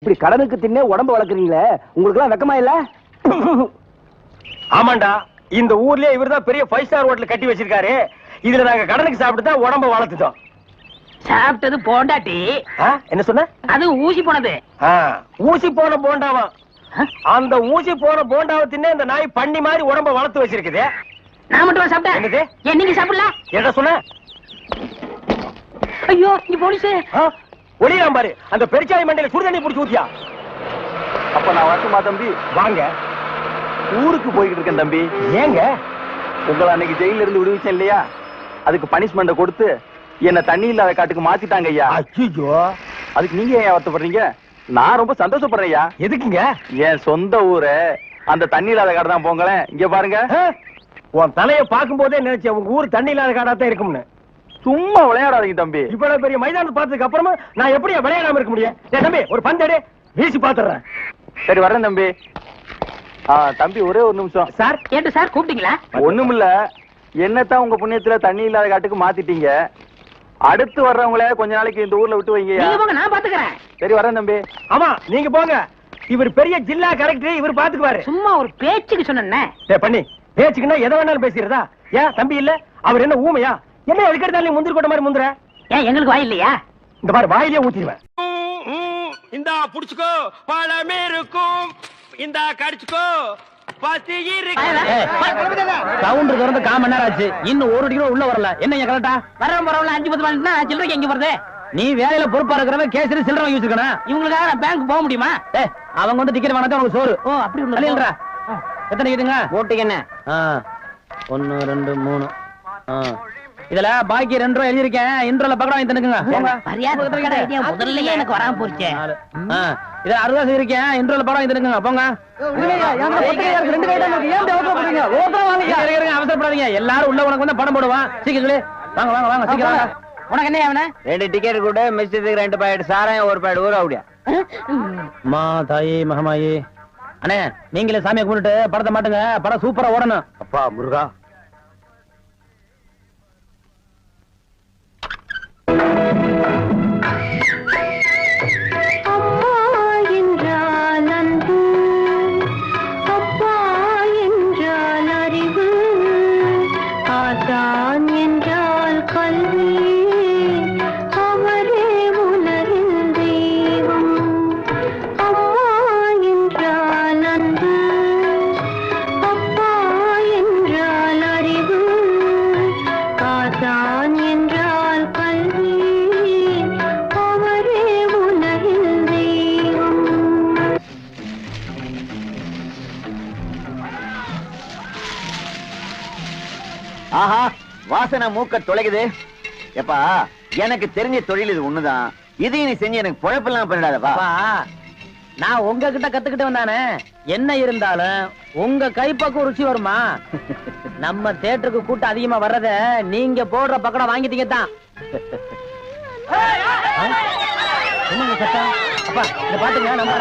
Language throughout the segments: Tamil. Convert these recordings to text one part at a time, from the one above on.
இப்படி கடனுக்கு தின்னே உடம்ப வளர்க்குறீங்களே, உங்களுக்கு எல்லாம் வெக்கமா இல்ல? ஆமாண்டா, இந்த ஊர்லயே இவர்தான் பெரிய 5 ஸ்டார் ஹோட்டல் கட்டி வச்சிருக்காரு. இதுல நாங்க கடனுக்கு சாப்பிட்டு தான் உடம்ப வளர்த்துட்டோம். சாப்பிட்டது போண்டாட்டி. என்ன சொன்ன? அது ஊசி போனது. ஊசி போன போண்டாவா? அந்த ஊசி போன போண்டாவை தின்னே இந்த நாய் பண்ணி மாதிரி உடம்ப வளர்த்து வச்சிருக்குது. நான் மட்டும் சாப்பிட்டேன். என்னது? நீங்க சாப்பிடலாம். என்ன சொன்ன? ஐயோ, நீ போலீஸ். ஒளியாம் பாரு, அந்த பெருச்சாய் மண்டையில சுடுதண்ணி புடிச்சு ஊத்தியா. அப்ப நான் வரட்டுமா தம்பி? வாங்க. ஊருக்கு போய்கிட்டு இருக்கேன் தம்பி. ஏங்க? உங்களை அன்னைக்கு ஜெயில இருந்து விடுவிச்சேன் இல்லையா, அதுக்கு பனிஷ்மெண்ட் கொடுத்து என்ன தண்ணி இல்லாத காட்டுக்கு மாத்திட்டாங்க ஐயா. ஐயோ, அதுக்கு நீங்க ஏன் வருத்தப்படுறீங்க? நான் ரொம்ப சந்தோஷப்படுறேன் ஐயா. எதுக்குங்க? என் சொந்த ஊரு அந்த தண்ணி இல்லாத காடு தான். போங்களேன், இங்க பாருங்க. உன் தலைய பாக்கும் போதே நினைச்சேன் உங்க ஊர் தண்ணி இல்லாத காடா தான் இருக்கும்னு. சும்மா விளையாடாதீங்க தம்பி. இவ்வளவு பெரிய மைதானத்தை பார்த்ததுக்கு அப்புறமா நான் எப்படி விளையாடாம இருக்க முடியும்? தம்பி, ஒரு பந்தேடு வீசி பாத்துறேன். சரி, வரேன் தம்பி. தம்பி, ஒரே ஒரு நிமிஷம். சார், கேட்டு சார் கூப்பிட்டீங்களா? ஒண்ணுமில்ல, என்னத்தான் உங்க புண்ணியத்துல தண்ணி இல்லாத காட்டுக்கு மாத்திட்டீங்க. அடுத்து வர்றவங்கள கொஞ்ச நாளைக்கு இந்த ஊர்ல விட்டு வைங்க. நான் பாத்துக்கிறேன். சரி, வரேன் தம்பி. ஆமா, நீங்க போங்க. இவர் பெரிய ஜில்லா கலெக்டர், இவர் பாத்துக்குவாரு. சும்மா ஒரு பேச்சுக்கு சொன்னேன். பண்ணி பேச்சுக்குன்னா எதை வேணாலும் பேசிடுறதா? ஏன் தம்பி இல்ல? அவர் என்ன ஊமையா? என்ன எதுக்கெடுத்தாலும் முந்திரி கொட்ட மாதிரி முந்துற? ஏன் எங்களுக்கு வாய் இல்லையா? இந்த மாதிரி வாயிலே ஊத்திடுவேன். இந்தா புடிச்சுக்கோ, பழமே இருக்கும். இந்தா கடிச்சுக்கோ, பசி இருக்கு. சவுண்ட் திறந்து 1/4 மணி நேரம் ஆச்சு, இன்னும் 1 கிலோ உள்ள வரல. என்ன கரெக்டா? வரவன் வரவங்கள 5-10 மணினா சில்லறைக்கு எங்க வருது? நீ வேலையில பொறுப்பா இருக்கிறவன் கேசரி சில்லறை வாங்கி வச்சிருக்கணும். இவங்களுக்காக நான் பேங்க் போக முடியுமா? அவங்க வந்து டிக்கெட் வாங்கினா உனக்கு சோறு. ஓ, அப்படி ஒண்ணு. எத்தனை கேட்டுங்க? ஓட்டுக்கு என்ன? 1 2 3. இதுல பாக்கி 2 ரூபாய் எழுதிருக்கேன். இன்ட்ரோல பக்கடா வாங்கி தந்துக்குங்க. முதல்லயே எனக்கு வராம போச்சு. இத 60 இருக்கேன். இன்ட்ரோல பக்கடா வாங்கி தந்துக்குங்க. போங்க. அவசரப்படாதீங்க, எல்லாரும் உள்ள உனக்கு வந்து பணம் போடுவான். சீக்கிரம் வாங்க வாங்க வாங்க, சீக்கிரம் வாங்க. உனக்கு என்ன அவன? 2 டிக்கெட் கூட மிஸ்டேக், 2 பாக்கெட் சாராயம், 1 பாக்கெட் ஊற அப்படியா? மா தாயே மகமாயே. அண்ணே, நீங்களே சாமியை கும்பிட்டு படத்தை மாட்டுங்க. படம் சூப்பரா ஓடணும். அப்பா முருகா. ஆஹா, வாசனை மூக்க தொலைக்குது. எப்பா, எனக்கு தெரிஞ்ச தொழில் இது ஒண்ணுதான். இதையும் நீ செஞ்சு எனக்கு பொழப்பெல்லாம் பண்ணிடாதப்பா. நான் உங்ககிட்ட கத்துக்கிட்டு வந்தானே, என்ன இருந்தாலும் உங்க கைப்பக்கம் ருச்சி வருமா? நம்ம தியேட்டருக்கு கூட்டம் அதிகமா வர்றத நீங்க போடுற பக்கடம் வாங்கிட்டீங்க தான். என்னங்க சத்தம்? அப்பா, இத பாத்துங்க. நம்ம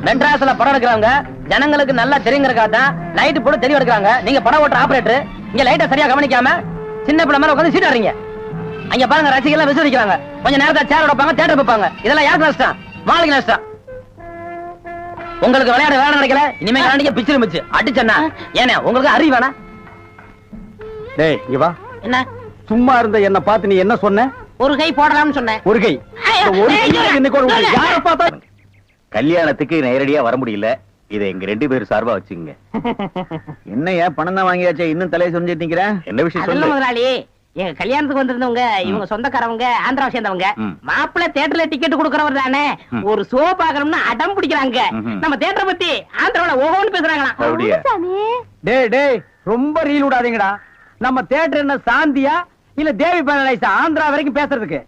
மெட்ராஸ்ல படம் எடுக்கிறாங்க, ஜனங்களுக்கு நல்லா தெரியுங்கிறக்காதான் லைட் போட்டு தெளிவா எடுக்கிறாங்க. நீங்க படம் ஓட்டுற ஆபரேட்டர் இங்க லைட்டை சரியா கவனிக்காம சின்ன பிள்ளை மேல உட்காந்து சீட் ஆடுறீங்க. அங்க பாருங்க, ரசிகர்கள் விசிரிக்கிறாங்க. கொஞ்சம் நேரத்தை சேர் வைப்பாங்க, தியேட்டர் வைப்பாங்க. இதெல்லாம் யாருக்கு நஷ்டம்? மாளிகை நஷ்டம். உங்களுக்கு விளையாட வேலை கிடைக்கல, இனிமே விளையாடிக்க பிச்சிரு மிச்சு அடிச்சா ஏன்னா உங்களுக்கு அறிவு வேணா? டேய், இங்க வா. என்ன? சும்மா இருந்த என்ன பார்த்து நீ என்ன சொன்ன? ஒரு கை போடலாம்னு சொன்னேன். ஒரு கை? யார பார்த்தா கல்யாணத்துக்கு நேரடியா வர முடியல. இதை எங்க 2 பேரும் சார்பா வச்சுங்க. என்னையா பணம் தான் வாங்கியாச்சே, இன்னும் தலையை சொரிஞ்சிட்டு நிக்கிற? என்ன விஷயம் அதெல்லாம் சொல்லு. முதலாளி, எங்க கல்யாணத்துக்கு வந்திருந்தவங்க இவங்க சொந்தக்காரவங்க, ஆந்திராவை சேர்ந்தவங்க. மாப்பிள்ளை தியேட்டர்ல டிக்கெட் கொடுக்கறவர் தானே, ஒரு ஷோ பாக்கணும்னு அடம் பிடிக்கிறாங்க. நம்ம தியேட்டரை பத்தி ஆந்திராவில ஓஹோன்னு பேசுறாங்களாம். அப்படியா? டேய் டேய், ரொம்ப ரீல் விடாதீங்கடா. நம்ம தியேட்டர் என்ன சாந்தியா இல்ல தேவி பேரலைஸா ஆந்திரா வரைக்கும் பேசுறதுக்கு?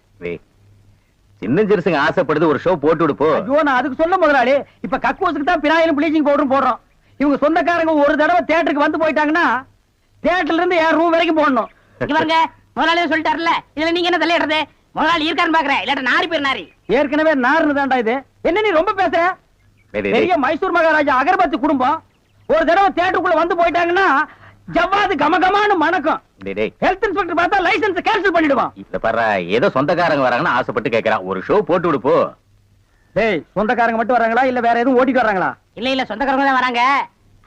சின்ன சிறுசுங்க ஆசைப்படுது, ஒரு ஷோ போட்டு விடுப்போ. ஐயோ, நான் அதுக்கு சொல்ல முதலாளி, இப்ப கக்கூசுக்கு தான் பினாயிலும் ப்ளீச்சிங் பவுடரும் போடுறோம். இவங்க சொந்தக்காரங்க ஒரு தடவை தியேட்டருக்கு வந்து போயிட்டாங்கன்னா தியேட்டர்ல இருந்து என் ரூம் வரைக்கும் போடணும். இவங்க முதலாளியே சொல்லிட்டாருல, இதுல நீங்க என்ன தலையிடுறது? முதலாளி இருக்கான்னு பாக்குறேன், இல்லாட்ட நாரி பேர் நாரி. ஏற்கனவே நாருன்னு தான்டா இது. என்ன நீ ரொம்ப பேசுற? பெரிய மைசூர் மகாராஜா அகர்பத்தி குடும்பம் ஒரு தடவை தியேட்டருக்குள்ள வந்து போயிட்டாங்கன்னா ஜவ்வாது கமகமான்னு மணக்கும். ஹெல்த் இன்ஸ்பெக்டர் பார்த்தா லைசென்ஸ் கேன்சல் பண்ணிடுவான். இத பாரு, ஏதோ சொந்தக்காரங்க வராங்கன்னு ஆசைப்பட்டு கேக்குறான், ஒரு ஷோ போட்டு விடுப்போ. டேய், சொந்தக்காரங்க மட்டும் வராங்களா இல்ல வேற எதுவும் ஓட்டிட்டு வராங்களா? இல்ல சொந்தக்காரங்க தான் வராங்க.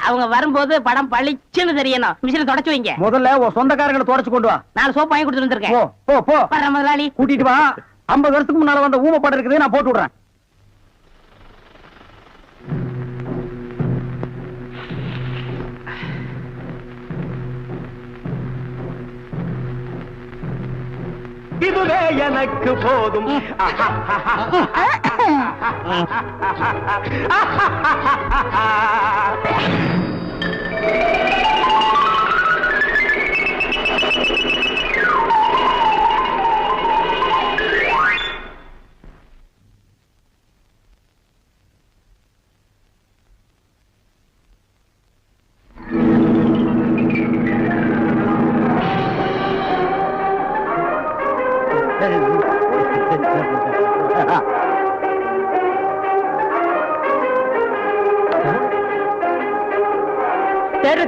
அவங்க வரும்போது படம் பளிச்சுன்னு தெரியணும். மிஷினை தொடச்சு வைங்க. முதல்ல உன் சொந்தக்காரங்களை தொடச்சு கொண்டு வா. 4 சோப்பு வாங்கி கொடுத்துட்டு வந்திருக்கேன். போ போ போ. வர முதலாளி. கூட்டிட்டு வா. 50 வருஷத்துக்கு முன்னால வந்த ஊம படம் இருக்குது, நான் போட்டு விடுறேன். இதுவே எனக்கு போதும்.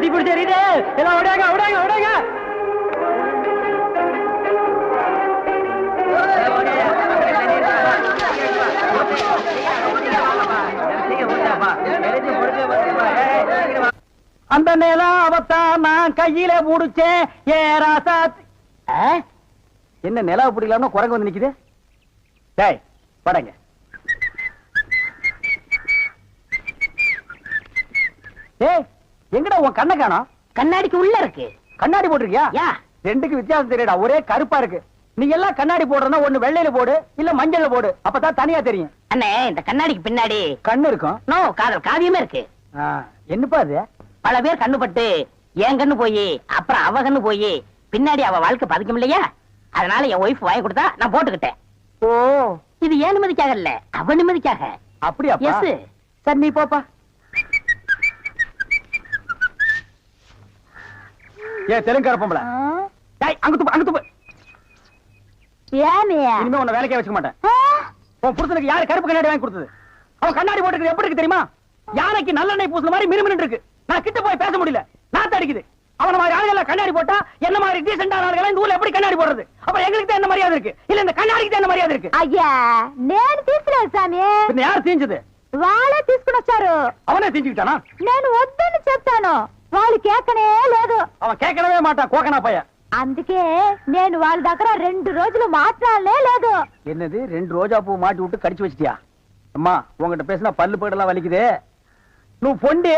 தீப்பிடி தெரியுது, எல்லாம் ஓடாங்க ஓடாங்க ஓடாங்க. அந்த நிலம் அவத்தான் நான் கையில புடிச்சேன். ஏ ராசா, என்ன நிலவை பிடிக்கலாம்னு குரங்கு வந்து நிக்குது. டேய் படங்க. டேய், எங்கடா உன் கண்ணை காணோம்? கண்ணாடிக்கு உள்ள இருக்கு. கண்ணாடி போட்டிருக்கியா? யா, ரெண்டுக்கு வித்தியாசம் தெரியடா, ஒரே கருப்பா இருக்கு. நீங்க எல்லாம் கண்ணாடி போடுறதுன்னா ஒண்ணு வெள்ளையில போடு இல்ல மஞ்சள்ல போடு, அப்பதான் தனியா தெரியும். அண்ணே, இந்த கண்ணாடிக்கு பின்னாடி கண்ணு இருக்கும். நோ, காதல் காவியமே இருக்கு. என்னப்பா அது? பல பேர் கண்ணு பட்டு என் கண்ணு போய் அப்புறம் அவ கண்ணு போய் பின்னாடி அவ வாழ்க்கை பதிக்கும் இல்லையா? அதனால என் ஒய்ஃப் வாங்கி கொடுத்தா நான் போட்டுக்கிட்டேன். ஓ, இது ஏன் நிம்மதிக்காக இல்ல, அவ நிம்மதிக்காக. அப்படியா? எஸ். சரி, நீ போப்பா. ஏ தெலுங்கார பொம்பளை, டேய் அங்க துப்பு, அங்க துப்பு. இனிமே உன்னை வேலைக்கே வச்சுக்க மாட்டேன். உன் புருஷனுக்கு யாரு கருப்பு கண்ணாடி வாங்கி கொடுத்தது? அவன் கண்ணாடி போட்டுக்கிறது எப்படி இருக்கு தெரியுமா? யானைக்கு நல்லெண்ணெய் பூசுன மாதிரி மினுமினு இருக்கு. நான் கிட்ட போய் பேச முடியல, நாத்து அடிக்குது. அவன மாதிரி ஆளுகளை கண்ணாடி போட்டா என்ன மாதிரி டீசென்டான ஆளுகளை இந்த ஊர்ல எப்படி கண்ணாடி போடுறது? அப்ப எங்களுக்கு தான் என்ன மரியாதை இருக்கு, இல்ல இந்த கண்ணாடிக்கு தான் என்ன மரியாதை இருக்கு? అయ్యా నేను తీసుకోలేదు సామి. பின்ன யார் தீஞ்சது? వాళ్ళే తీసుకుని వచ్చారు. அவனே தீஞ்சுக்கிட்டானா? నేను వద్దని చెప్తాను, వాళ్ళు కేకనే లేదు. அவன் கேட்கவே மாட்டான், கோக்கனா பைய. అందుకే నేను వాళ్ళ దగ్గర 2 రోజులు మాట్లాడలే లేదు. என்னது 2 ரோஜா பூ மாட்டி விட்டு கடிச்சு வச்சிட்டியா? அம்மா, உங்ககிட்ட பேசினா பல்லு போயிடலாம் வலிக்குது. నువ్వు పొండి,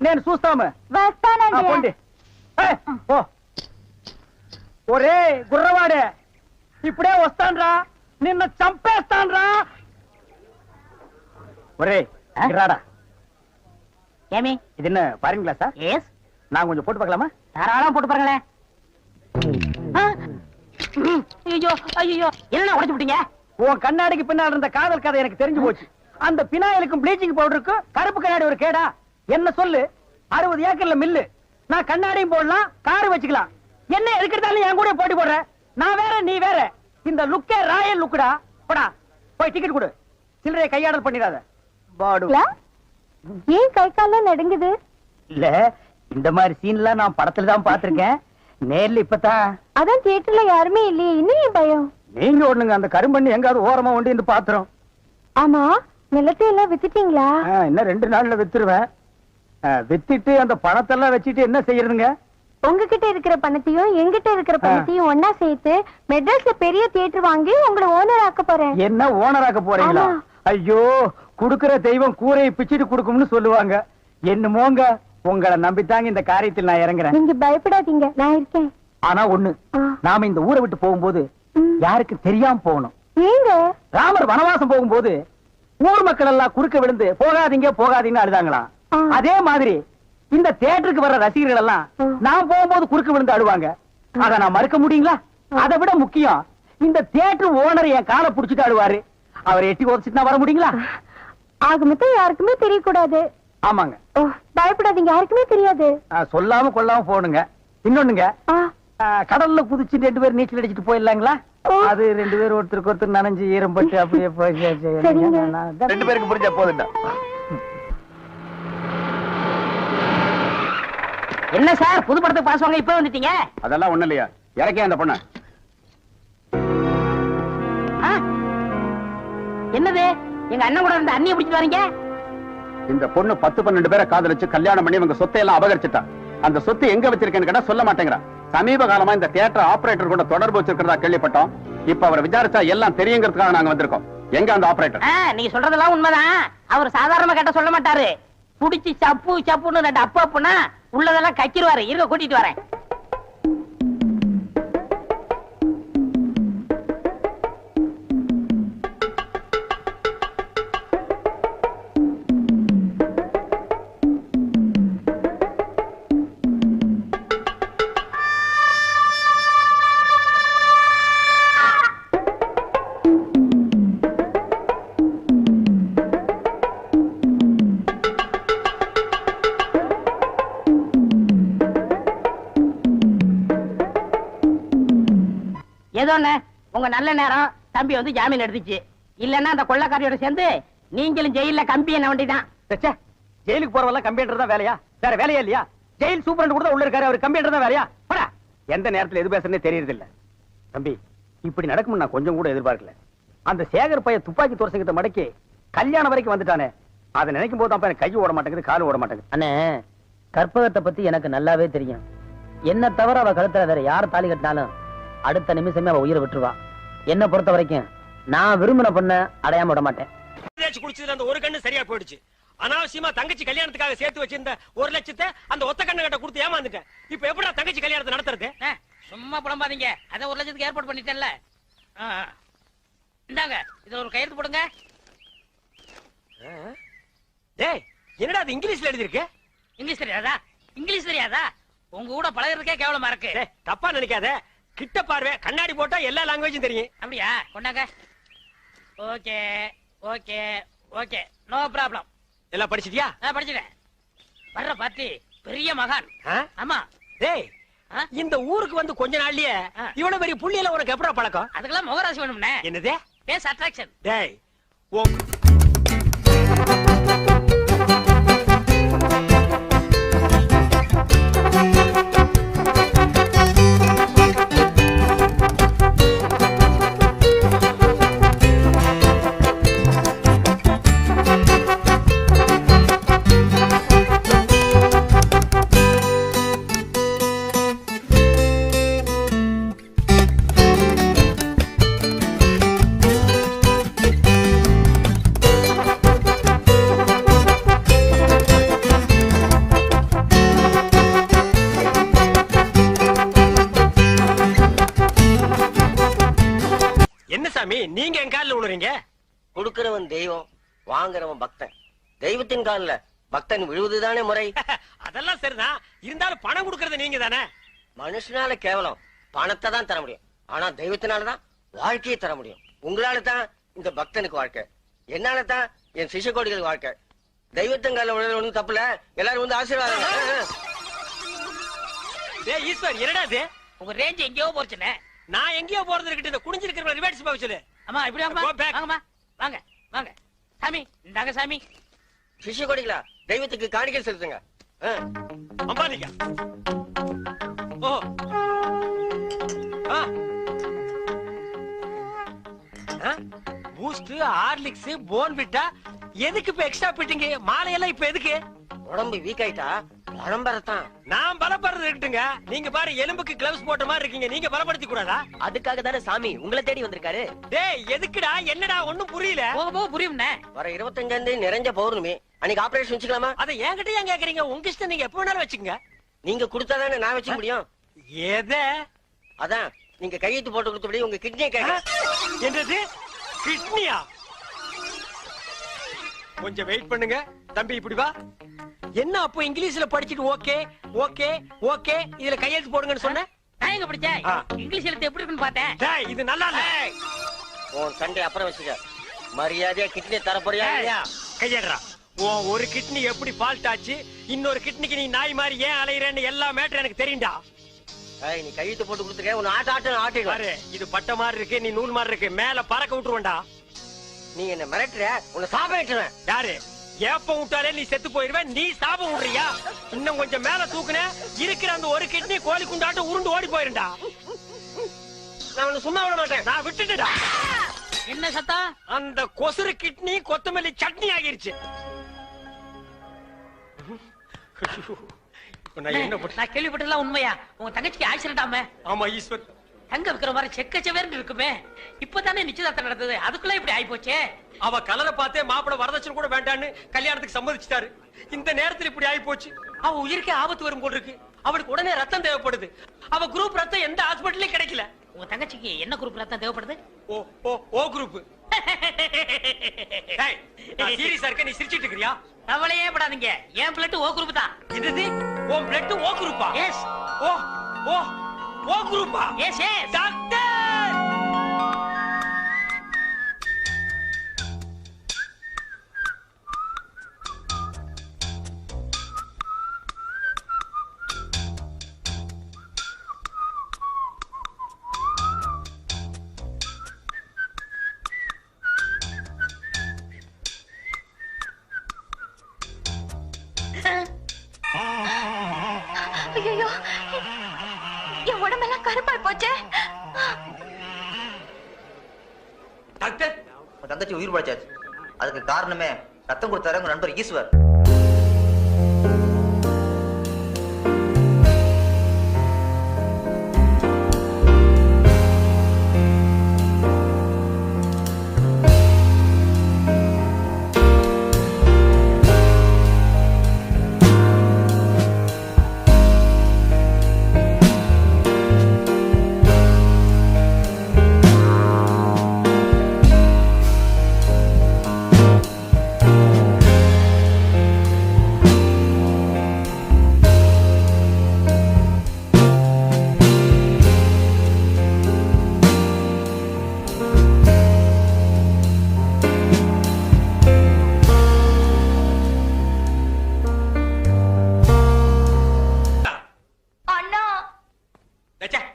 నేను చూస్తాము. వస్తానండి. పొండి. ఓ ఒరే గుర్రవాడే, ఇప్పుడే వస్తాన్రా, నిన్న చంపేస్తాన్రా. ఒరే రాడా. ஏமி, இது என்ன பாருங்க கிளாஸா? எஸ். நான் கொஞ்சம் போட்டு பார்க்கலாமா? தாராளமா போட்டு பாருங்களேன். ஐயோ ஐயோ, என்ன உடைச்சு விட்டீங்க? உன் கண்ணாடிக்கு பின்னால் இருந்த காதல் கதை எனக்கு தெரிஞ்சு போச்சு. அந்த பினாயிலுக்கும் ப்ளீச்சிங் பவுடருக்கும் கருப்பு கண்ணாடி ஒரு கேடா? என்ன சொல்லு, 60 ஏக்கர்ல மில்லு. நான் கண்ணாடியும் போடலாம், கார் வச்சுக்கலாம். என்ன எதுக்கிட்டாலும் என் கூட போட்டி போடுற? நான் வேற நீ வேற. இந்த லுக்கே ராயல் லுக்குடா. போடா, போய் டிக்கெட் கொடு. சில்லறைய கையாடல் பண்ணிடாத. பாடு. ஏன் கை கால்லாம் நடுங்குது? இல்ல, இந்த மாதிரி சீன்லாம் நான் படத்துல தான் பாத்திருக்கேன், நேர்ல இப்பதான். அதான் தியேட்டர்ல யாருமே இல்லையே, இன்னும் ஏன் பயம்? நீங்க ஒண்ணுங்க, அந்த கரும்பண்ணி எங்காவது ஓரமா ஒண்டி இந்த பாத்திரம். ஆமா, நிலத்தை எல்லாம் வித்துட்டீங்களா? இன்னும் 2 நாள்ல வித்துருவேன். வித்துட்டு அந்த பணத்தெல்லாம் வச்சுட்டு என்ன செய்யறதுங்க? உங்ககிட்ட இருக்கிற பணத்தையும் எங்கிட்ட இருக்கிற பணத்தையும் ஒன்னா சேர்த்து மெட்ராஸ்ல பெரிய தியேட்டர் வாங்கி உங்களை ஓனர் ஆக்க போறேன். என்ன ஓனர் ஆக்க போறீங்களா? ஆமா. ஐயோ, குடுக்கிற தெய்வம் கூரையை பிச்சிட்டு குடுக்கும்னு சொல்லுவாங்க. என்னமோங்க, உங்களை நம்பித்தாங்க இந்த காரியத்தில் நான் இறங்குறேன். நீங்க பயப்படாதீங்க, நான் இருக்கேன். ஆனா ஒண்ணு, நாம இந்த ஊரை விட்டு போகும்போது யாருக்கு தெரியாம போகணும். ஏங்க? ராமர் வனவாசம் போகும்போது ஊர் மக்கள் எல்லாம் குறுக்க விழுந்து போகாதீங்க போகாதீங்கன்னு அழுதாங்களாம். அதே மாதிரி இந்த தியேட்டருக்கு வர்ற ரசிகர்கள் எல்லாம் நான் போகும்போது குறுக்க விழுந்து அழுவாங்க. அத நான் மறுக்க முடியுங்களா? அதை விட முக்கியம், இந்த தியேட்டர் ஓனர் என் காலை புடிச்சிட்டு அழுவாரு. அவரை எட்டி உதச்சிட்டு வர முடியுங்களா? ஆக மொத்தம் யாருக்குமே தெரியக்கூடாது. ஆமாங்க. பயப்படாதீங்க, யாருக்குமே தெரியாது. சொல்லாம கொள்ளாம போகணுங்க. இன்னொன்னுங்க, கடல்ல குதிச்சு 2 பேர் நீச்சல் அடிச்சுட்டு போயிடலாங்களா? அது 2 பேர் ஒருத்தருக்கு ஒருத்தர் நனைஞ்சு ஈரம்பட்டு அப்படியே போய் 2 பேருக்கு புரிஞ்சா போதுண்டா. என்ன சார் புது படத்துக்கு பாஸ் வாங்க இப்ப வந்துட்டீங்க? அதெல்லாம் ஒண்ணு இல்லையா, இறக்கே அந்த பொண்ண. என்னது, எங்க அண்ணன் கூட இருந்த அண்ணியை பிடிச்சிட்டு வரீங்க? இந்த பொண்ணு 10-12 பேரை காதலிச்சு கல்யாணம் பண்ணி இவங்க சொத்தை எல்லாம் அபகரிச்சுட்டா. அந்த சொத்து எங்க வச்சிருக்கேன்னு கேட்டா சொல்ல மாட்டேங்கிறா. சமீப காலமா இந்த தியேட்டர் ஆபரேட்டர் கூட தொடர்பு வச்சிருக்கிறதா கேள்விப்பட்டோம். இப்ப அவரை விசாரிச்சா எல்லாம் தெரியுங்கிறதுக்காக நாங்க வந்திருக்கோம். எங்க அந்த ஆபரேட்டர்? நீங்க சொல்றதெல்லாம் உண்மைதான். அவர் சாதாரணமா கேட்ட சொல்ல மாட்டாரு. புடிச்சு சப்பு சப்புன்னு 2 அப்பு அப்புன்னா உள்ளதெல்லாம் கக்கிடுவாரு. இருக்க கூட்டிட்டு வரேன். ஏதோ உங்க நல்ல நேரம் தம்பி வந்து ஜாமீன் எடுத்துச்சு. இல்லன்னா அந்த கொள்ளக்காரியோட சேர்ந்து நீங்களும் ஜெயில கம்பி என்ன வேண்டிதான். ஜெயிலுக்கு போறவெல்லாம் கம்ப்யூட்டர் தான் வேலையா? வேற வேலையா இல்லையா? ஜெயில் சூப்பரண்ட் கூட உள்ள இருக்காரு, அவர் கம்ப்யூட்டர் தான் வேலையா? போடா. எந்த நேரத்துல எது பேசுறதே தெரியறது இல்ல. தம்பி, இப்படி நடக்கும் நான் கொஞ்சம் கூட எதிர்பார்க்கல. அந்த சேகர் பைய துப்பாக்கி தோரசங்கிட்ட மடக்கி கல்யாணம் வரைக்கும் வந்துட்டானே, அதை நினைக்கும் போது தான் கை ஓட மாட்டேங்குது, கால் ஓட மாட்டேங்குது. அண்ணே, கற்பகத்தை பத்தி எனக்கு நல்லாவே தெரியும். என்ன தவிர அவ கழுத்துல வேற யார் தாலி கட்டினாலும் அடுத்த நிமிஷமே அவ உயிரை விட்டுருவா. என்ன பொறுத்த வரைக்கும் நான் விரும்பின பொண்ண அடையாம விட மாட்டேன். குடிச்சதுல அந்த ஒரு கண்ணு சரியா போயிடுச்சு. அனாவசியமா தங்கச்சி கல்யாணத்துக்காக சேர்த்து வச்சிருந்த 1 லட்சத்தை அந்த ஒத்த கண்ணு கிட்ட கொடுத்து ஏமாந்துட்டேன். இப்ப எப்படா தங்கச்சி கல்யாணத்தை நடத்துறது? சும்மா புலம்பாதீங்க. அத 1 லட்சத்துக்கு ஏற்பாடு பண்ணிட்டேன்ல. இந்தாங்க, இதுல ஒரு கையெழுத்து போடுங்க. டேய், என்னடா அது இங்கிலீஷ்ல எழுதி இருக்கு? இங்கிலீஷ் தெரியாதா? இங்கிலீஷ் தெரியாதா? உங்க கூட பழகிறதுக்கே கேவலமா இருக்கு. தப்பா நினைக்காத, கிட்ட பார்வை, கண்ணாடி போட்டா எல்லா லாங்குவேஜும் தெரியும். அப்படியா? கொண்டாங்க. Okay okay okay, no problem. எல்லாம் படிச்சிட்டியா? படிச்சுட்டேன். வர்ற பார்ட்டி பெரிய மகான். ஆமா. டேய், இந்த ஊருக்கு வந்து கொஞ்ச நாள்லயே இவ்வளவு பெரிய புள்ளியில உனக்கு எப்படா பழக்கம்? அதுக்கெல்லாம் முகராசி வேணும்னே. என்னது? Face attraction. டேய், நீங்க என் காலில் விழுறீங்க? கொடுக்கிறவன் தெய்வம், வாங்குறவன் பக்தன். தெய்வத்தின் காலில் பக்தன் விழுவதுதானே முறை. அதெல்லாம் சரிதான், இருந்தாலும் பணம் கொடுக்கறது நீங்க தானே. மனுஷனால கேவலம் பணத்தை தான் தர முடியும், ஆனா தெய்வத்தினாலதான் வாழ்க்கையை தர முடியும். உங்களால தான் இந்த பக்தனுக்கு வாழ்க்கை, என்னால தான் என் சிஷ்ய கோடிகளுக்கு வாழ்க்கை. தெய்வத்தின் காலில் விழுறது ஒண்ணும் தப்புல, எல்லாரும் வந்து ஆசீர்வாதம். ஈஸ்வர், என்னடா இது? உங்க ரேஞ்ச் எங்கேயோ போச்சுனே. நான் எங்கேயோ போறது இருக்கட்டும், இந்த குடிஞ்சிருக்கிற ரிவர்ஸ் போக சொல்லு. அம்மா இப்படி வாங்கம்மா, வாங்க வாங்க. சாமி இந்தாங்க சாமி. சிஷ்ய கோடிகளா, தெய்வத்துக்கு காணிக்கை செலுத்துங்க. அம்பாதிக்க. ஓ, பூஸ்ட், ஹார்லிக்ஸ், போன்விட்டா எதுக்கு இப்ப எக்ஸ்ட்ரா பிட்டிங்க? மாலையெல்லாம் இப்ப எதுக்கு? உடம்பு வீக் ஆயிட்டா பணம் பெறத்தான். நான் பலப்படுறது இருக்கட்டுங்க. நீங்க பாரு எலும்புக்கு கிளவுஸ் போட்ட மாதிரி இருக்கீங்க. நீங்க பலப்படுத்தி கூடாதா? அதுக்காக தானே சாமி உங்களை தேடி வந்திருக்காரு. டேய் எதுக்குடா? என்னடா ஒண்ணும் புரியல. போக போக புரியும்ண்ணே. வர 25ஆம் தேதி நிறைஞ்ச பௌர்ணமி. அன்னைக்கு ஆபரேஷன் வச்சுக்கலாமா? அத என்கிட்ட ஏன் கேக்குறீங்க? உங்க இஷ்டம், நீங்க எப்ப வேணாலும் வச்சுக்கங்க. நீங்க கொடுத்தாதானே நான் வச்சுக்க முடியும். எதை? அதான் நீங்க கையெழுத்து போட்டு கொடுத்தபடி உங்க கிட்னியை கேட்க. என்னது? கிட்னியா? கொஞ்சம் வெயிட் பண்ணுங்க தம்பி, இப்படி வா. என்ன அப்போ இங்கிலீஷ்ல படிச்சிட்டு ஓகே ஓகே ஓகே இதுல கையெழுத்து போடுங்கன்னு சொன்ன? நான் எங்க படிச்சேன்? ஆ. இங்கிலீஷ் எழுத்து எப்படி இருக்குன்னு பார்த்தேன். டேய் இது நல்லா இல்ல. உன் சண்டை அப்புறம் வச்சுக்க. மரியாதையா கிட்னியை தரப்போறியா இல்லையா? கையேடுறா. உன் ஒரு கிட்னி எப்படி ஃபால்ட் ஆச்சு, இன்னொரு கிட்னிக்கு நீ நாய் மாதிரி ஏன் அலையறேன்னு எல்லா மேட்டர் எனக்கு தெரியும்டா. நீ கையெழுத்து போட்டு கொடுத்துருக்க. உன்னை ஆட்டு பாரு, இது பட்ட மாதிரி இருக்கு, நீ நூல் மாதிரி இருக்கு, மேல பறக்க விட்டுருவேன்டா. நீ என்ன மிரட்டுற? உன்னை சாப்பிட்டுவேன். யாரு? ஏப்ப விட்டாலே நீ செத்து போயிருவேன். நீ சாபம் விடுறியா? இன்னும் கொஞ்சம் மேல தூக்குன இருக்கிற அந்த ஒரு கிட்னி கோழி குண்டாட்டம் உருண்டு ஓடி போயிருண்டா. நான் உன்னை சும்மா விட மாட்டேன். நான் விட்டுட்டா. என்ன சத்தம்? அந்த கொசுறு கிட்னி கொத்தமல்லி சட்னி ஆகிருச்சு. இப்ப நான் என்ன பண்ண? நான் கேள்விப்பட்டதெல்லாம் உண்மையா? உங்க தங்கச்சிக்கு ஆக்சிடென்ட் ஆமே? ஆமா ஈஸ்வர். தங்க விக்கிற மாதிரி செக்கச்சவேர்னு இருக்குமே. இப்பதானே நிச்சயதார்த்தம் நடந்தது, அதுக்குள்ள இப்படி ஆயி போச்சே. அவ கலரை பார்த்தே மாப்பிள வரதட்சணை கூட வேண்டான்னு கல்யாணத்துக்கு சம்மதிச்சிட்டாரு. இந்த நேரத்துல இப்படி ஆயி போச்சு. அவ உயிருக்கே ஆபத்து வரும் போல் இருக்கு. அவளுக்கு உடனே ரத்தம் தேவைப்படுது. அவ குரூப் ரத்தம் எந்த ஹாஸ்பிட்டல்லயும் கிடைக்கல. உங்க தங்கச்சிக்கு என்ன குரூப் ரத்தம் தேவைப்படுது? ஓ ஓ ஓ குரூப். டேய் நான் சீரியஸா இருக்க, நீ சிரிச்சிட்டு இருக்கறியா? கவலையே படாதீங்க, என் பிளட் ஓ குரூப் தான். இது உன் பிளட் ஓ குரூப்பா? எஸ். ஓ ஓ ஓ குரூப்பா? S S. டாக்டர் ஐயோ, என் உடம்பெல்லாம் கருப்பாய் போச்சே. டாக்டர் உன் தங்கச்சி உயிர் படைச்சாச்சு. அதுக்கு காரணமே ரத்தம் கொடுத்தாரு உங்க நண்பர் ஈஸ்வர்.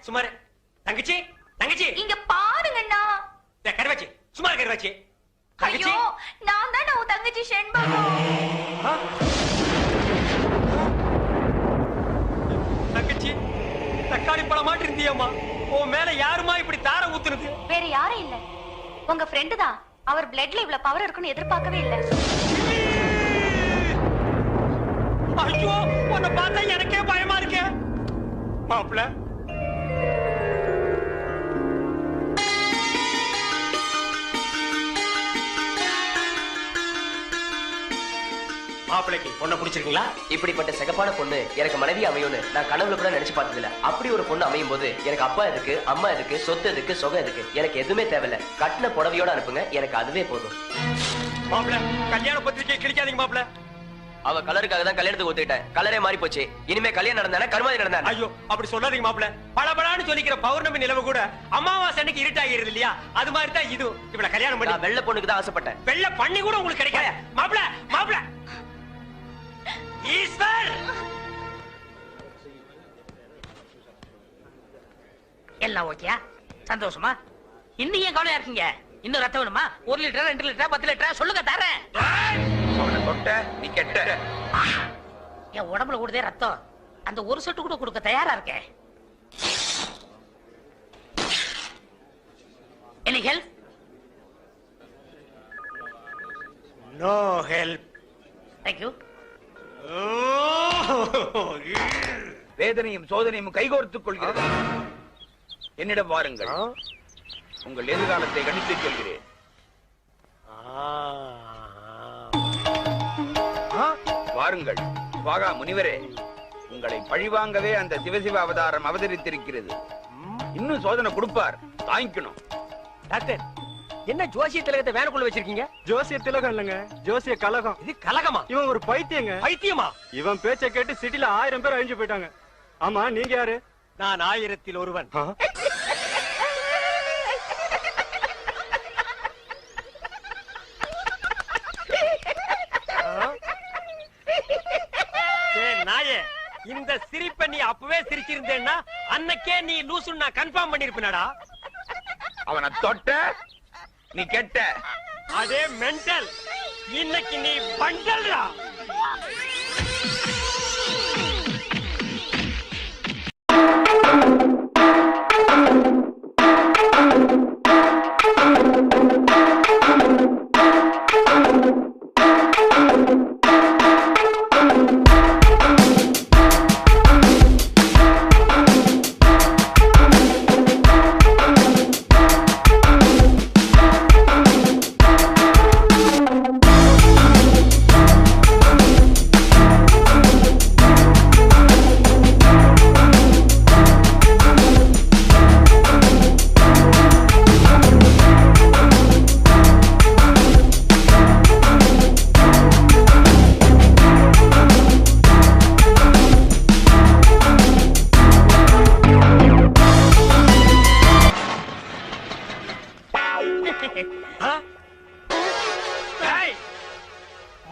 சுமார். தங்கச்சி தங்கச்சி இங்க பாருங்கண்ணா. கருவாச்சி சுமார். கருவாச்சி தங்கச்சி. ஐயோ, நான் தான் உன் தங்கச்சி செண்பகம். தங்கச்சி தக்காளி பழம் மாட்டி இருந்தியம்மா. உன் மேல யாருமா இப்படி தார ஊத்துறது? வேற யாரும் இல்ல, உங்க ஃப்ரெண்டு தான். அவர் பிளட்ல இவ்வளவு பவர் இருக்குன்னு எதிர்பார்க்கவே இல்ல. ஐயோ, உன்னை பார்த்தா எனக்கே பயமா இருக்கு. மாப்பிள்ள மாப்பிளைக்கு பொண்ணை பிடிச்சிருக்கீங்களா? இப்படிப்பட்ட சிகப்பான பொண்ணு எனக்கு மனைவி அமையும்னு நான் கனவுல கூட நினைச்சு பார்த்ததில்ல. அப்படி ஒரு பொண்ணு அமையும் போது எனக்கு அப்பா எதுக்கு, அம்மா எதுக்கு, சொத்து எதுக்கு, சொகம் எதுக்கு, எனக்கு எதுவுமே தேவையில்ல. கட்டின புடவையோட அனுப்புங்க, எனக்கு அதுவே போதும். மாப்பிள்ள கல்யாண பத்திரிக்கை கிடைக்காதீங்க மாப்பிள்ள. அவ கலருக்காக தான் கல்யாணத்துக்கு ஒத்துக்கிட்டேன். கலரே மாறி போச்சு. இனிமே கல்யாணம் நடந்தானே கருமாதி நடந்தானே. ஐயோ அப்படி சொல்லாதீங்க மாப்பிள்ள. பளபளான்னு சொல்லிக்கிற பௌர்ணமி நிலவு கூட அமாவாசை அன்னைக்கு இருட்டாகிறது இல்லையா? அது மாதிரி தான் இது. இவள கல்யாணம் பண்ணி நான் வெள்ளை பொண்ணுக்கு தான் ஆசைப்பட்டேன். வெள்ளை பண்ணி கூட உங்களுக்கு கிடைக்காத மாப்பிள்ள. மாப்பிள்ள ஈஸ்வர் எல்லாம் ஓகேயா? சந்தோஷமா? இன்னும் ஏன் கவலையா இருக்கீங்க? இன்னும் ரத்தம் வேணுமா? 1 லிட்டர், 2 லிட்டர், 10 லிட்டர் சொல்லுங்க, தரேன். அவனை தொட்ட நீ கெட்ட. என் உடம்புல கூடதே ரத்தம். அந்த ஒரு சொட்டு கூட கொடுக்க தயாரா இருக்கேன். Any help? No help. Thank you. Oh! வேதனையும் சோதனையும் கைகோர்த்துக் கொள்கிறது. என்னிடம் வாருங்கள், உங்கள் எதிர்காலத்தை கணித்துச் சொல்கிறேன். வாருங்கள் வாகா முனிவரே, உங்களை பழிவாங்கவே அந்த சிவசிவ அவதாரம் அவதரித்திருக்கிறது. இன்னும் சோதனை கொடுப்பார், தாங்கிக்கணும். டாக்டர், என்ன ஜோசிய திலகத்தை வேனுக்குள்ள வச்சிருக்கீங்க? ஜோசிய திலகம் இல்லங்க, ஜோசிய கலகம். இது கலகமா? இவன் ஒரு பைத்தியங்க. பைத்தியமா? இவன் பேச்ச கேட்டு சிட்டில 1000 பேர் அழிஞ்சு போயிட்டாங்க. ஆமா, நீங்க யாரு? நான் 1000ல் ஒருவன். நாயே, இந்த சிரிப்பை நீ அப்பவே சிரிச்சிருந்தேன்னா அன்னைக்கே நீ லூசுன்னு நான் கன்ஃபார்ம் பண்ணிருப்பேனடா. அவனை தொட்ட நீ கெட்ட. அதே மென்டல், இன்னைக்கு நீ பண்டல்டா.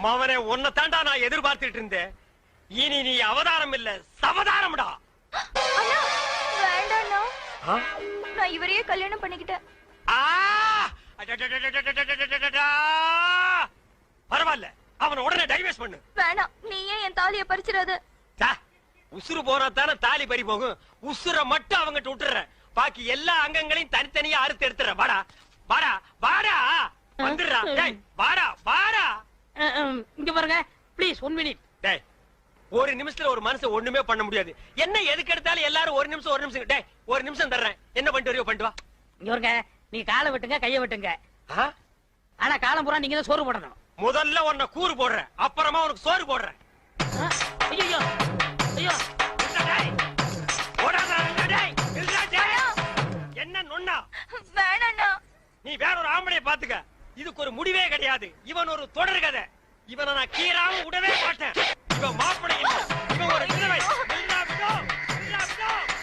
மவனே, உன்னை தாண்டா நான் எதிர்பார்த்துட்டு இருந்தேன். இனி நீ அவதாரம் இல்ல, சவதாரம்டா. வேண்டாண்ணா, நான் இவரையே கல்யாணம் பண்ணிக்கிட்டேன். பரவாயில்ல, அவனை உடனே டைவர்ஸ் பண்ணு. வேணாம், நீ ஏன் என் தாலியை பறிச்சிடாத. உசுறு போனா தானே தாலி பறி போகும். உசுர மட்டும் அவங்கிட்ட விட்டுற, பாக்கி எல்லா அங்கங்களையும் தனித்தனியா அறுத்து எடுத்துற. வாடா வாடா வாடா, வந்துடுறா. டேய் வாடா வாடா. இங்க பாருங்க ப்ளீஸ், 1 மினிட். டேய், ஒரு நிமிஷத்துல ஒரு மனுஷன் ஒண்ணுமே பண்ண முடியாது. என்ன எதுக்கு எடுத்தாலும் எல்லாரும் ஒரு நிமிஷம். டேய், ஒரு நிமிஷம் தர்றேன், என்ன பண்ணிட்டு வரையோ பண்ணிட்டு வா. இங்க பாருங்க, நீங்க காலை வெட்டுங்க, கைய வெட்டுங்க. ஆனா காலம் பூரா நீங்க தான் சோறு போடணும். முதல்ல உன்னை கூறு போடுறேன், அப்புறமா உனக்கு சோறு போடுறேன். ஐயோ ஐயோ, என்ன நொண்ணா? வேணாண்ணா, நீ வேற ஒரு ஆம்பளைய பாத்துக்க. இதுக்கு ஒரு முடிவே கிடையாது. இவன் ஒரு தொடர் கதை. இவனை நான் கீழாம விடவே மாட்டேன். இவன் மாப்பிள்ளை இல்லை, இவன் ஒரு விதவை.